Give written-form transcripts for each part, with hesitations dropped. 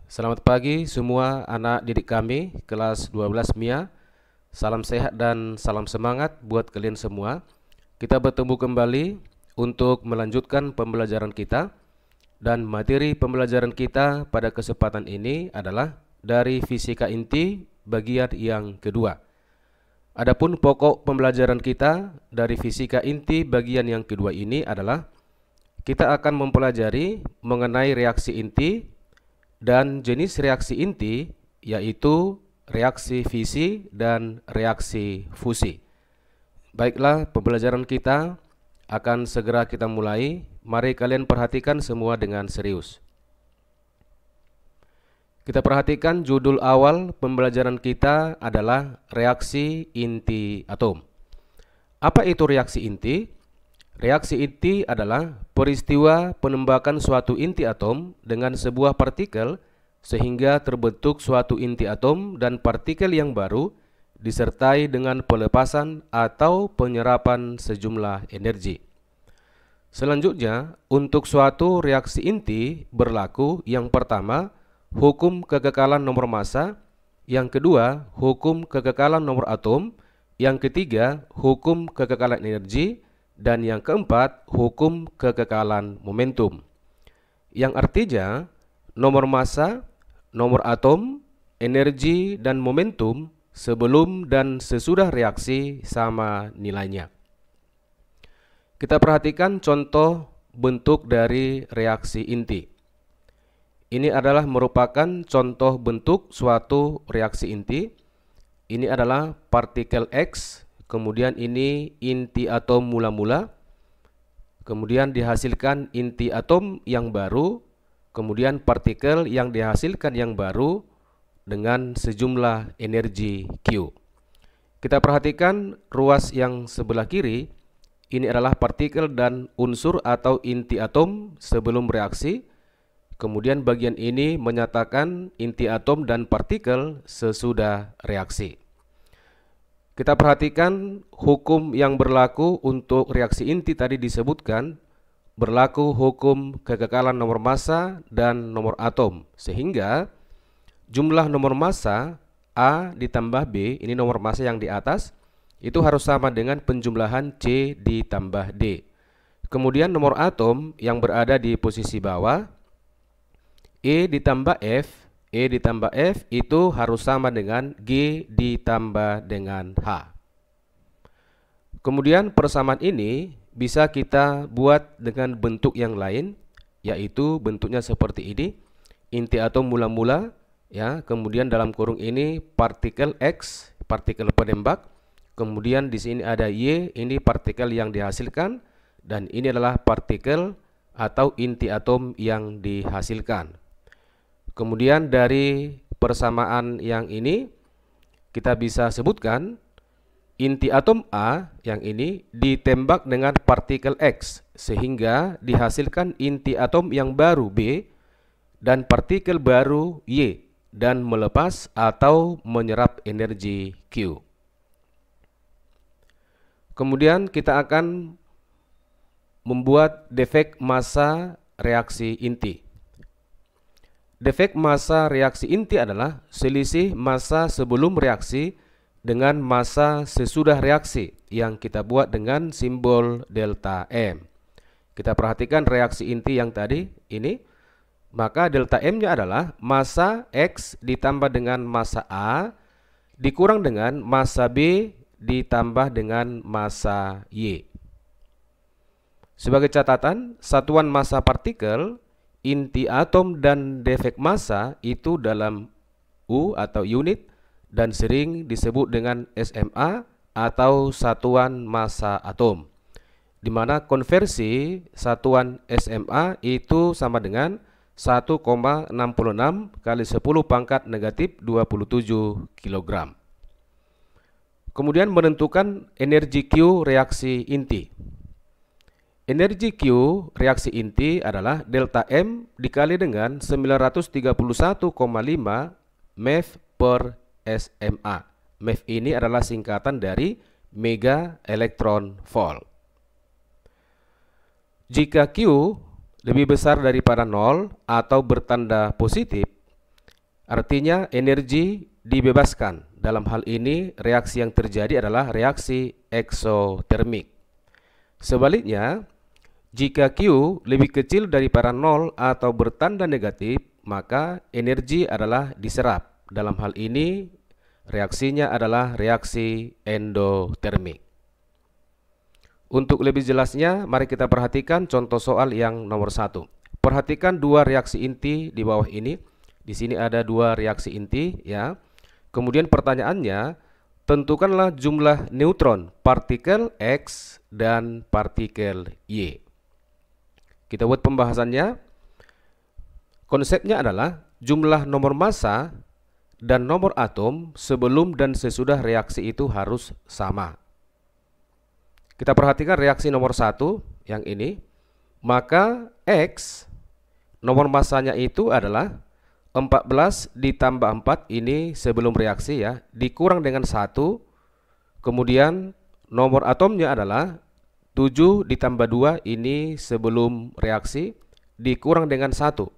Selamat pagi semua anak didik kami kelas 12 MIA. Salam sehat dan salam semangat buat kalian semua. Kita bertemu kembali untuk melanjutkan pembelajaran kita. Dan materi pembelajaran kita pada kesempatan ini adalah dari fisika inti bagian yang kedua. Adapun pokok pembelajaran kita dari fisika inti bagian yang kedua ini adalah kita akan mempelajari mengenai reaksi inti dan jenis reaksi inti, yaitu reaksi fisi dan reaksi fusi. Baiklah, pembelajaran kita akan segera kita mulai. Mari kalian perhatikan semua dengan serius. Kita perhatikan judul awal pembelajaran kita adalah reaksi inti atom. Apa itu reaksi inti? Reaksi inti adalah peristiwa penembakan suatu inti atom dengan sebuah partikel sehingga terbentuk suatu inti atom dan partikel yang baru disertai dengan pelepasan atau penyerapan sejumlah energi. Selanjutnya, untuk suatu reaksi inti berlaku yang pertama, hukum kekekalan nomor massa, yang kedua, hukum kekekalan nomor atom, yang ketiga, hukum kekekalan energi, dan yang keempat, hukum kekekalan momentum. Yang artinya, nomor massa, nomor atom, energi, dan momentum sebelum dan sesudah reaksi sama nilainya. Kita perhatikan contoh bentuk dari reaksi inti. Ini adalah merupakan contoh bentuk suatu reaksi inti. Ini adalah partikel X, kemudian ini inti atom mula-mula, kemudian dihasilkan inti atom yang baru, kemudian partikel yang dihasilkan yang baru dengan sejumlah energi Q. Kita perhatikan ruas yang sebelah kiri. Ini adalah partikel dan unsur atau inti atom sebelum reaksi. Kemudian bagian ini menyatakan inti atom dan partikel sesudah reaksi. Kita perhatikan hukum yang berlaku untuk reaksi inti tadi disebutkan, berlaku hukum kekekalan nomor massa dan nomor atom. Sehingga jumlah nomor massa A ditambah B, ini nomor massa yang di atas, itu harus sama dengan penjumlahan C ditambah D. Kemudian nomor atom yang berada di posisi bawah, E ditambah F itu harus sama dengan G ditambah dengan H. Kemudian persamaan ini bisa kita buat dengan bentuk yang lain, yaitu bentuknya seperti ini. Inti atom mula-mula, ya, kemudian dalam kurung ini partikel X, partikel penembak. Kemudian di sini ada Y, ini partikel yang dihasilkan, dan ini adalah partikel atau inti atom yang dihasilkan. Kemudian dari persamaan yang ini kita bisa sebutkan inti atom A yang ini ditembak dengan partikel X sehingga dihasilkan inti atom yang baru B dan partikel baru Y dan melepas atau menyerap energi Q. Kemudian kita akan membuat defek massa reaksi inti. Defek massa reaksi inti adalah selisih massa sebelum reaksi dengan massa sesudah reaksi yang kita buat dengan simbol delta M. Kita perhatikan reaksi inti yang tadi ini, maka delta M-nya adalah massa X ditambah dengan massa A dikurang dengan massa B ditambah dengan massa Y. Sebagai catatan, satuan massa partikel, inti atom, dan defek massa itu dalam U atau unit dan sering disebut dengan SMA atau satuan massa atom, di mana konversi satuan SMA itu sama dengan 1,66 kali 10 pangkat negatif 27 kg. Kemudian menentukan energi Q reaksi inti. Energi Q reaksi inti adalah delta M dikali dengan 931,5 MeV per SMA. MeV ini adalah singkatan dari mega elektron volt. Jika Q lebih besar daripada 0 atau bertanda positif, Artinya energi dibebaskan. Dalam hal ini reaksi yang terjadi adalah reaksi eksotermik. Sebaliknya, jika Q lebih kecil daripada 0 atau bertanda negatif, maka energi adalah diserap. Dalam hal ini reaksinya adalah reaksi endotermik. Untuk lebih jelasnya, mari kita perhatikan contoh soal yang nomor 1. Perhatikan dua reaksi inti di bawah ini. Di sini ada dua reaksi inti, ya. Kemudian pertanyaannya, tentukanlah jumlah neutron partikel X dan partikel Y. Kita buat pembahasannya. Konsepnya adalah jumlah nomor massa dan nomor atom sebelum dan sesudah reaksi itu harus sama. Kita perhatikan reaksi nomor 1 yang ini. Maka X, nomor massanya itu adalah 14 ditambah 4, ini sebelum reaksi ya, dikurang dengan 1. Kemudian nomor atomnya adalah 7 ditambah 2, ini sebelum reaksi, dikurang dengan 1.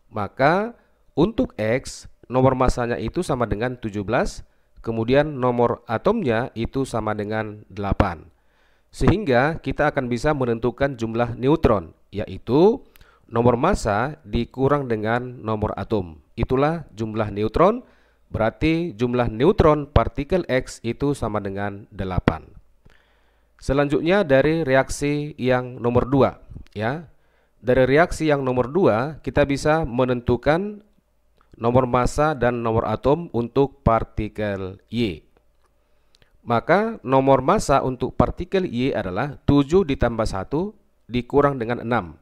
Maka untuk X, nomor massanya itu sama dengan 17, kemudian nomor atomnya itu sama dengan 8. Sehingga kita akan bisa menentukan jumlah neutron, yaitu nomor massa dikurang dengan nomor atom. Itulah jumlah neutron, berarti jumlah neutron partikel X itu sama dengan 8. Selanjutnya dari reaksi yang nomor 2, ya. Dari reaksi yang nomor 2 kita bisa menentukan nomor massa dan nomor atom untuk partikel Y. Maka nomor massa untuk partikel Y adalah 7 ditambah 1 dikurang dengan 6.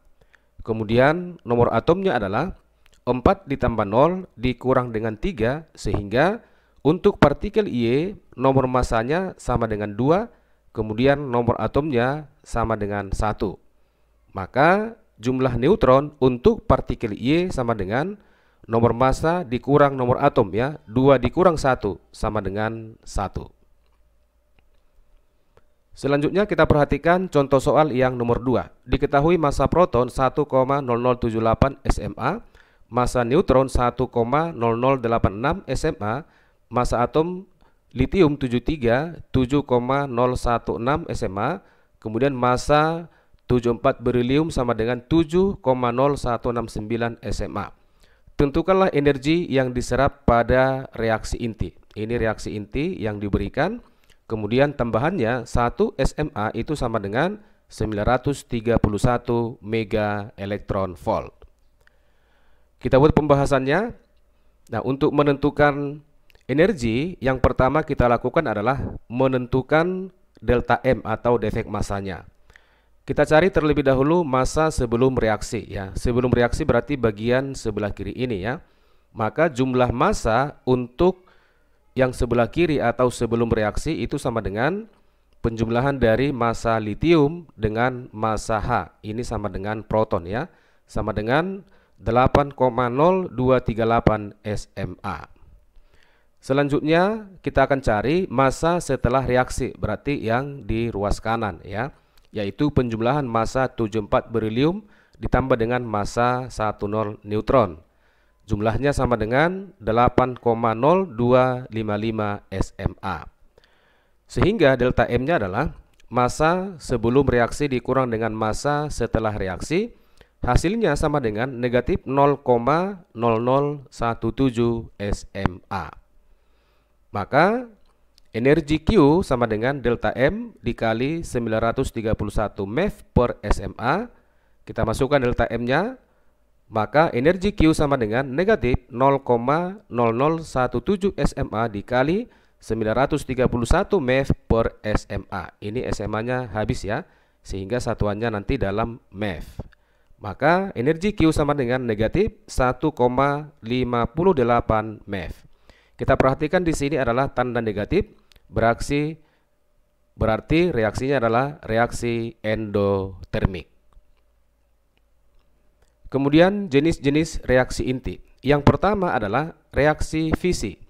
Kemudian nomor atomnya adalah 4 ditambah 0 dikurang dengan 3, sehingga untuk partikel Y nomor massanya sama dengan 2, kemudian nomor atomnya sama dengan 1. Maka jumlah neutron untuk partikel Y sama dengan nomor massa dikurang nomor atom, ya. 2 dikurang 1 sama dengan 1. Selanjutnya kita perhatikan contoh soal yang nomor 2. Diketahui massa proton 1,0078 SMA, massa neutron 1,0086 SMA, massa atom litium 73 7,016 SMA, kemudian massa 74 berilium sama dengan 7,0169 SMA. Tentukanlah energi yang diserap pada reaksi inti. Ini reaksi inti yang diberikan. Kemudian tambahannya 1 SMA itu sama dengan 931 mega elektron volt. Kita buat pembahasannya. Nah, untuk menentukan energi, yang pertama kita lakukan adalah menentukan delta M atau defek massanya. Kita cari terlebih dahulu massa sebelum reaksi, ya. Sebelum reaksi berarti bagian sebelah kiri ini, ya. Maka jumlah massa untuk yang sebelah kiri atau sebelum reaksi itu sama dengan penjumlahan dari massa litium dengan massa H. Ini sama dengan proton, ya. Sama dengan 8,0238 SMA. Selanjutnya kita akan cari massa setelah reaksi, berarti yang di ruas kanan, ya, yaitu penjumlahan massa 74 berilium ditambah dengan massa 10 neutron. Jumlahnya sama dengan 8,0255 SMA. Sehingga delta M-nya adalah massa sebelum reaksi dikurang dengan massa setelah reaksi. Hasilnya sama dengan negatif 0,0017 SMA. Maka energi Q sama dengan delta M dikali 931 MeV per SMA. Kita masukkan delta M-nya. Maka energi Q sama dengan negatif 0,0017 SMA dikali 931 MeV per SMA. Ini SMA-nya habis, ya, sehingga satuannya nanti dalam MeV. Maka energi Q sama dengan negatif 1,58 MeV. Kita perhatikan di sini adalah tanda negatif, berarti reaksinya adalah reaksi endotermik. Kemudian jenis-jenis reaksi inti. Yang pertama adalah reaksi fisi.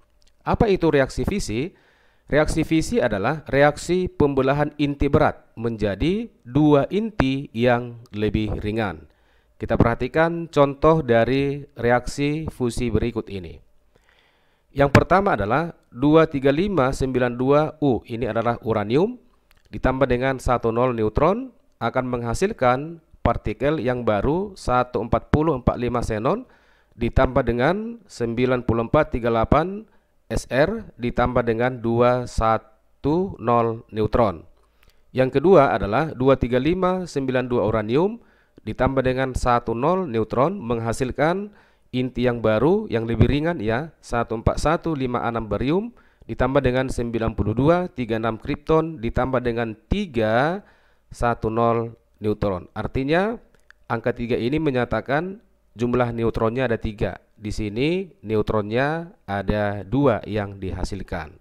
Apa itu reaksi fisi? Reaksi fisi adalah reaksi pembelahan inti berat menjadi dua inti yang lebih ringan. Kita perhatikan contoh dari reaksi fusi berikut ini. Yang pertama adalah 23592U, ini adalah uranium, ditambah dengan 10 neutron akan menghasilkan partikel yang baru 14045 xenon ditambah dengan 9438 Sr ditambah dengan 210 neutron. Yang kedua adalah 23592 uranium ditambah dengan 10 neutron menghasilkan inti yang baru yang lebih ringan ya, 14156 barium ditambah dengan 9236 kripton ditambah dengan 310 neutron. Artinya angka 3 ini menyatakan jumlah neutronnya ada 3. Di sini neutronnya ada 2 yang dihasilkan.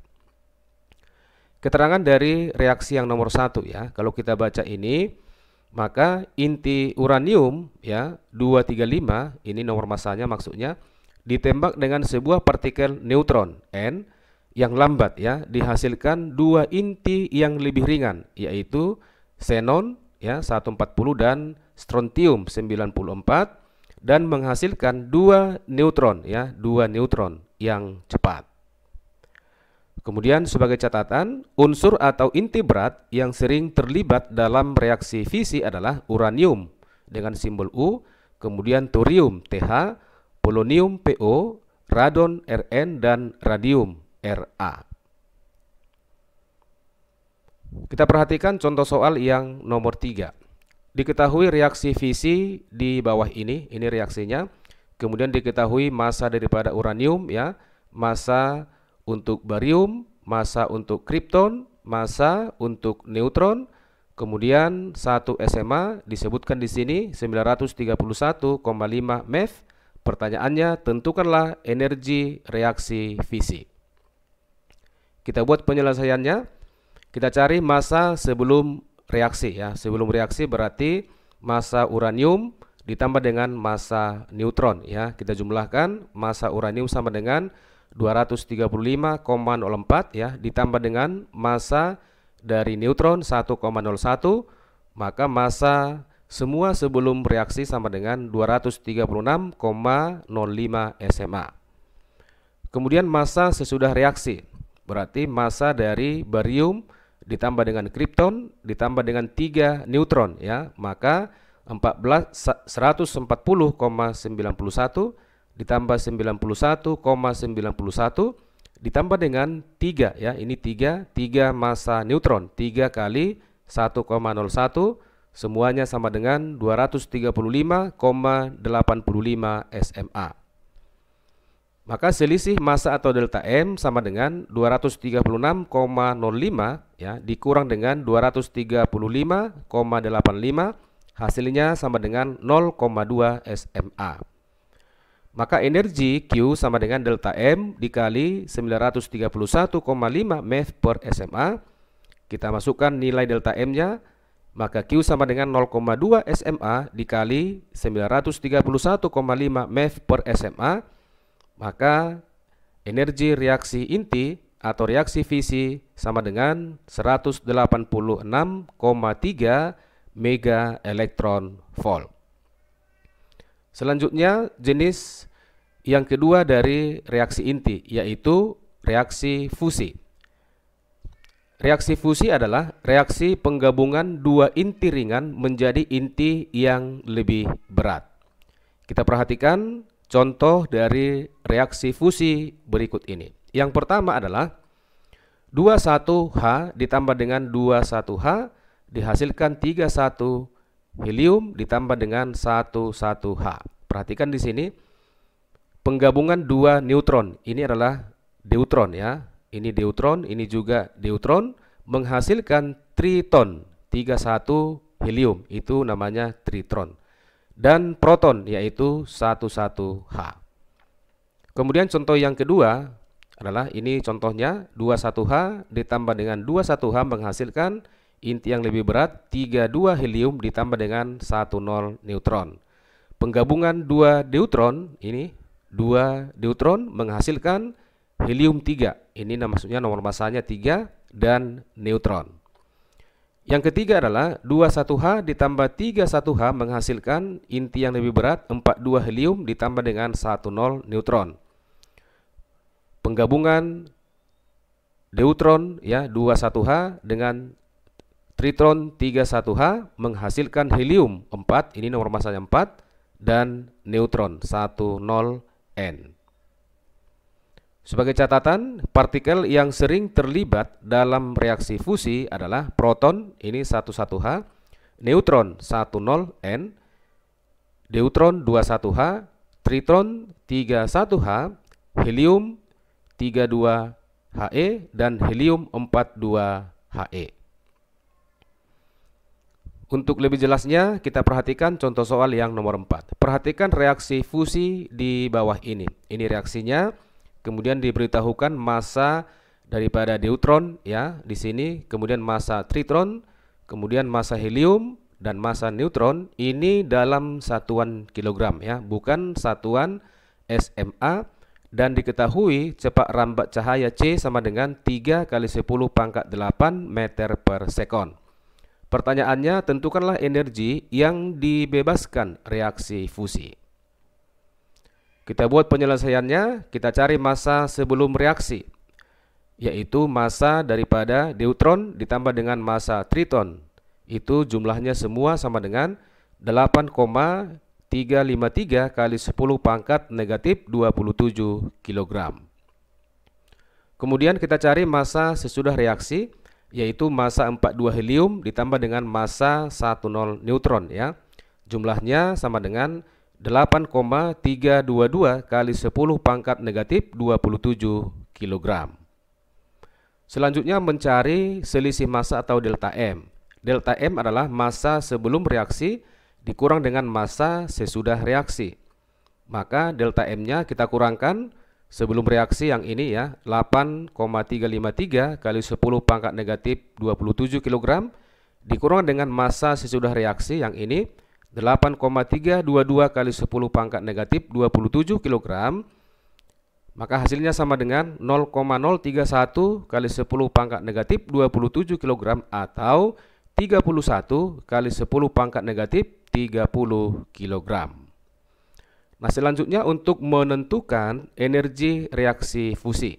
Keterangan dari reaksi yang nomor 1 ya. Kalau kita baca ini, maka inti uranium ya 235, ini nomor masanya maksudnya, ditembak dengan sebuah partikel neutron N yang lambat ya, dihasilkan 2 inti yang lebih ringan, yaitu xenon ya 140 dan strontium 94, dan menghasilkan 2 neutron ya, 2 neutron yang cepat. Kemudian sebagai catatan, unsur atau inti berat yang sering terlibat dalam reaksi fisi adalah uranium dengan simbol U, kemudian thorium Th, polonium Po, radon Rn, dan radium Ra. Kita perhatikan contoh soal yang nomor 3. Diketahui reaksi fisi di bawah ini reaksinya. Kemudian diketahui massa daripada uranium ya, massa untuk barium, massa untuk kripton, massa untuk neutron, kemudian 1 SMA disebutkan di sini 931,5 MeV. Pertanyaannya, tentukanlah energi reaksi fisi. Kita buat penyelesaiannya. Kita cari massa sebelum reaksi ya. Sebelum reaksi berarti massa uranium ditambah dengan massa neutron ya. Kita jumlahkan, massa uranium sama dengan 235,04 ya, ditambah dengan massa dari neutron 1,01, maka massa semua sebelum reaksi sama dengan 236,05 SMA. Kemudian massa sesudah reaksi, berarti massa dari barium ditambah dengan kripton ditambah dengan 3 neutron ya, maka 140,91 ditambah 91,91 ditambah dengan 3 ya, ini 3 massa neutron, 3 kali 1,01 semuanya sama dengan 235,85 SMA. Maka selisih massa atau delta M sama dengan 236,05 ya, dikurang dengan 235,85, hasilnya sama dengan 0,2 SMA. Maka energi Q sama dengan delta M dikali 931,5 MeV per SMA. Kita masukkan nilai delta M-nya, maka Q sama dengan 0,2 SMA dikali 931,5 MeV per SMA. Maka energi reaksi inti atau reaksi fisi sama dengan 186,3 mega elektron volt. Selanjutnya jenis yang kedua dari reaksi inti, yaitu reaksi fusi. Reaksi fusi adalah reaksi penggabungan 2 inti ringan menjadi inti yang lebih berat. Kita perhatikan contoh dari reaksi fusi berikut ini. Yang pertama adalah 21H ditambah dengan 21H dihasilkan 31 helium ditambah dengan 11H. Perhatikan di sini penggabungan 2 neutron. Ini adalah deuteron ya. Ini deuteron, ini juga deuteron menghasilkan triton, 31 helium. Itu namanya tritron. Dan proton yaitu 11H. Kemudian contoh yang kedua adalah ini contohnya 21H ditambah dengan 21H menghasilkan inti yang lebih berat 32 helium ditambah dengan 10 neutron. Penggabungan 2 deuteron, ini 2 deuteron menghasilkan helium 3. Ini maksudnya nomor masanya 3 dan neutron. Yang ketiga adalah 21H ditambah 31H menghasilkan inti yang lebih berat 42 helium ditambah dengan 10 neutron. penggabungan deuteron ya 21H dengan tritron 31H menghasilkan helium 4, ini nomor masanya 4, dan neutron 10N. Sebagai catatan, partikel yang sering terlibat dalam reaksi fusi adalah proton, ini 11H, neutron 10N, deuteron 21H, tritron 31H, helium 32He, dan helium 42He. Untuk lebih jelasnya, kita perhatikan contoh soal yang nomor 4. Perhatikan reaksi fusi di bawah ini. Ini reaksinya, kemudian diberitahukan massa daripada deuteron ya di sini, kemudian massa tritron, kemudian massa helium dan massa neutron. Ini dalam satuan kilogram ya, bukan satuan SMA, dan diketahui cepat rambat cahaya C sama dengan 3 × 10⁸ meter per sekon. Pertanyaannya, tentukanlah energi yang dibebaskan reaksi fusi. Kita buat penyelesaiannya, kita cari massa sebelum reaksi, yaitu massa daripada deuteron ditambah dengan massa triton. Itu jumlahnya semua sama dengan 8,353 × 10⁻⁻27 kg. Kemudian kita cari massa sesudah reaksi, yaitu massa 42 helium ditambah dengan massa 10 neutron ya. Jumlahnya sama dengan 8,322 × 10⁻⁻27 kg. Selanjutnya mencari selisih massa atau delta M. Delta M adalah massa sebelum reaksi dikurang dengan massa sesudah reaksi. Maka delta M-nya kita kurangkan sebelum reaksi yang ini ya, 8,353 × 10⁻⁻27 kg dikurang dengan massa sesudah reaksi yang ini 8,322 × 10⁻⁻27 kg, maka hasilnya sama dengan 0,031 × 10⁻⁻27 kg atau 31 × 10⁻⁻30 kg. Nah, selanjutnya untuk menentukan energi reaksi fusi.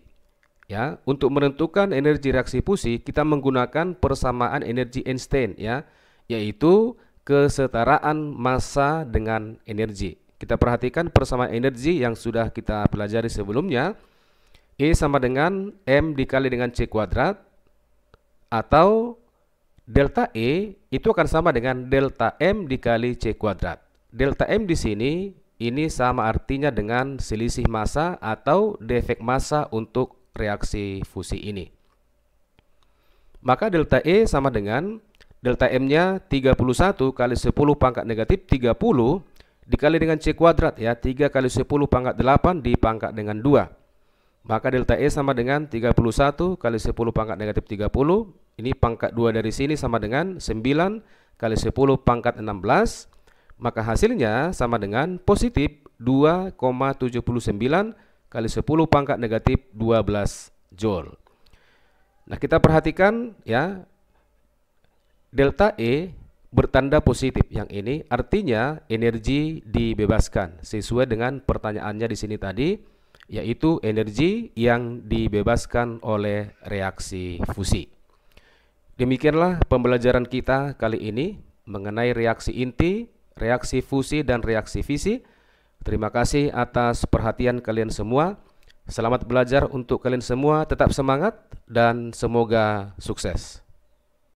Ya, untuk menentukan energi reaksi fusi kita menggunakan persamaan energi Einstein ya, yaitu kesetaraan massa dengan energi. Kita perhatikan persamaan energi yang sudah kita pelajari sebelumnya. E sama dengan M dikali dengan C kuadrat, atau delta E itu akan sama dengan delta M dikali C kuadrat. Delta M di sini ini sama artinya dengan selisih massa atau defek massa untuk reaksi fusi ini. Maka delta E sama dengan delta M-nya 31 × 10⁻⁻30 dikali dengan C kuadrat ya, 3 × 10⁻8 dipangkat dengan 2. Maka delta E sama dengan 31 × 10⁻⁻30. Ini pangkat 2 dari sini sama dengan 9 × 10⁻16. Maka hasilnya sama dengan positif 2,79 × 10⁻⁻12 Joule. Nah, kita perhatikan ya, delta E bertanda positif yang ini, artinya energi dibebaskan sesuai dengan pertanyaannya di sini tadi, yaitu energi yang dibebaskan oleh reaksi fusi. Demikianlah pembelajaran kita kali ini mengenai reaksi inti, reaksi fusi, dan reaksi fisi. Terima kasih atas perhatian kalian semua. Selamat belajar untuk kalian semua, tetap semangat dan semoga sukses.